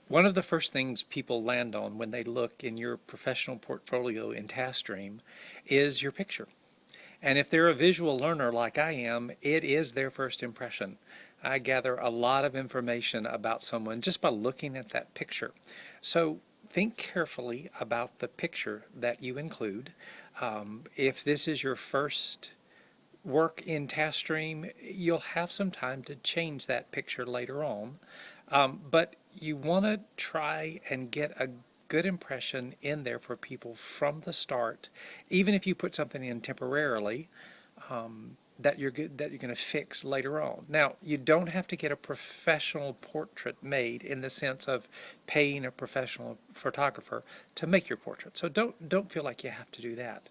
One of the first things people land on when they look in your professional portfolio in TaskStream is your picture. And if they're a visual learner like I am, it is their first impression. I gather a lot of information about someone just by looking at that picture. So think carefully about the picture that you include. If this is your first work in TaskStream, you'll have some time to change that picture later on. But you want to try and get a good impression in there for people from the start, even if you put something in temporarily that you're going to fix later on. Now, you don't have to get a professional portrait made in the sense of paying a professional photographer to make your portrait. So don't feel like you have to do that.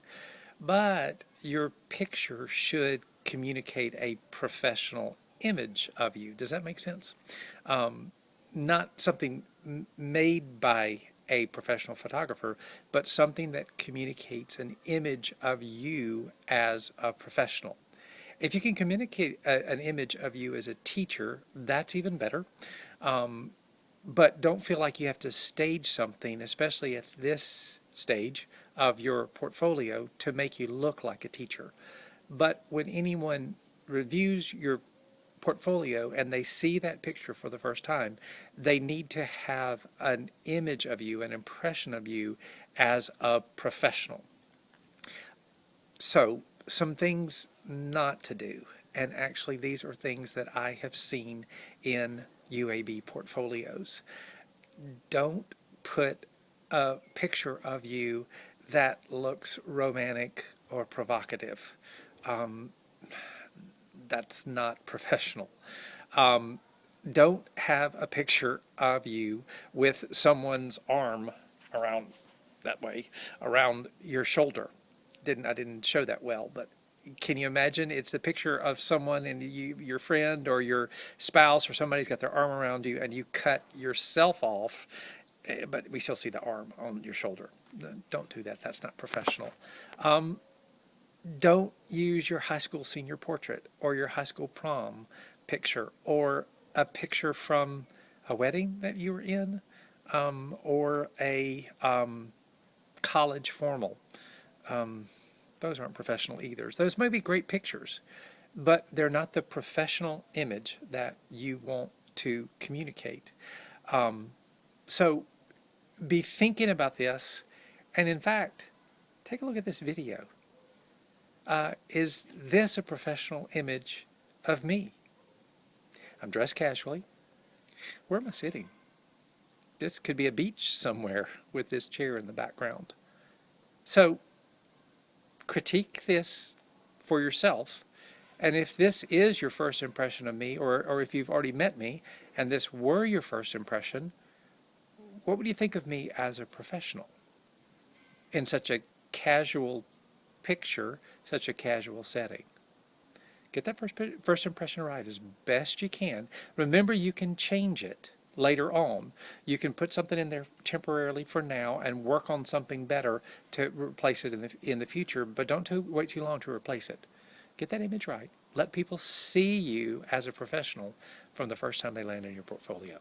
But your picture should communicate a professional image of you. Does that make sense? Not something made by a professional photographer, but something that communicates an image of you as a professional. If you can communicate an image of you as a teacher, that's even better. But don't feel like you have to stage something, especially at this stage of your portfolio, to make you look like a teacher. But when anyone reviews your portfolio and they see that picture for the first time, they need to have an image of you, an impression of you as a professional. So, some things not to do, and actually, these are things that I have seen in UAB portfolios. Don't put a picture of you that looks romantic or provocative. Um, that's not professional. Um, don't have a picture of you with someone's arm around that way, around your shoulder. I didn't show that well, but can you imagine? It's the picture of someone and your friend or your spouse or somebody's got their arm around you and you cut yourself off, but we still see the arm on your shoulder. Don't do that. That's not professional. Um, don't use your high school senior portrait or your high school prom picture or a picture from a wedding that you were in, or a college formal. Um, those aren't professional either. Those may be great pictures, but they're not the professional image that you want to communicate. Um, so be thinking about this, and in fact, take a look at this video. Is this a professional image of me? I'm dressed casually. Where am I sitting? This could be a beach somewhere with this chair in the background. So critique this for yourself. And if this is your first impression of me, or if you've already met me and this were your first impression, what would you think of me as a professional in such a casual picture, such a casual setting? Get that first impression right as best you can. Remember, you can change it later on. You can put something in there temporarily for now and work on something better to replace it in the future, but don't wait too long to replace it. Get that image right. Let people see you as a professional from the first time they land in your portfolio.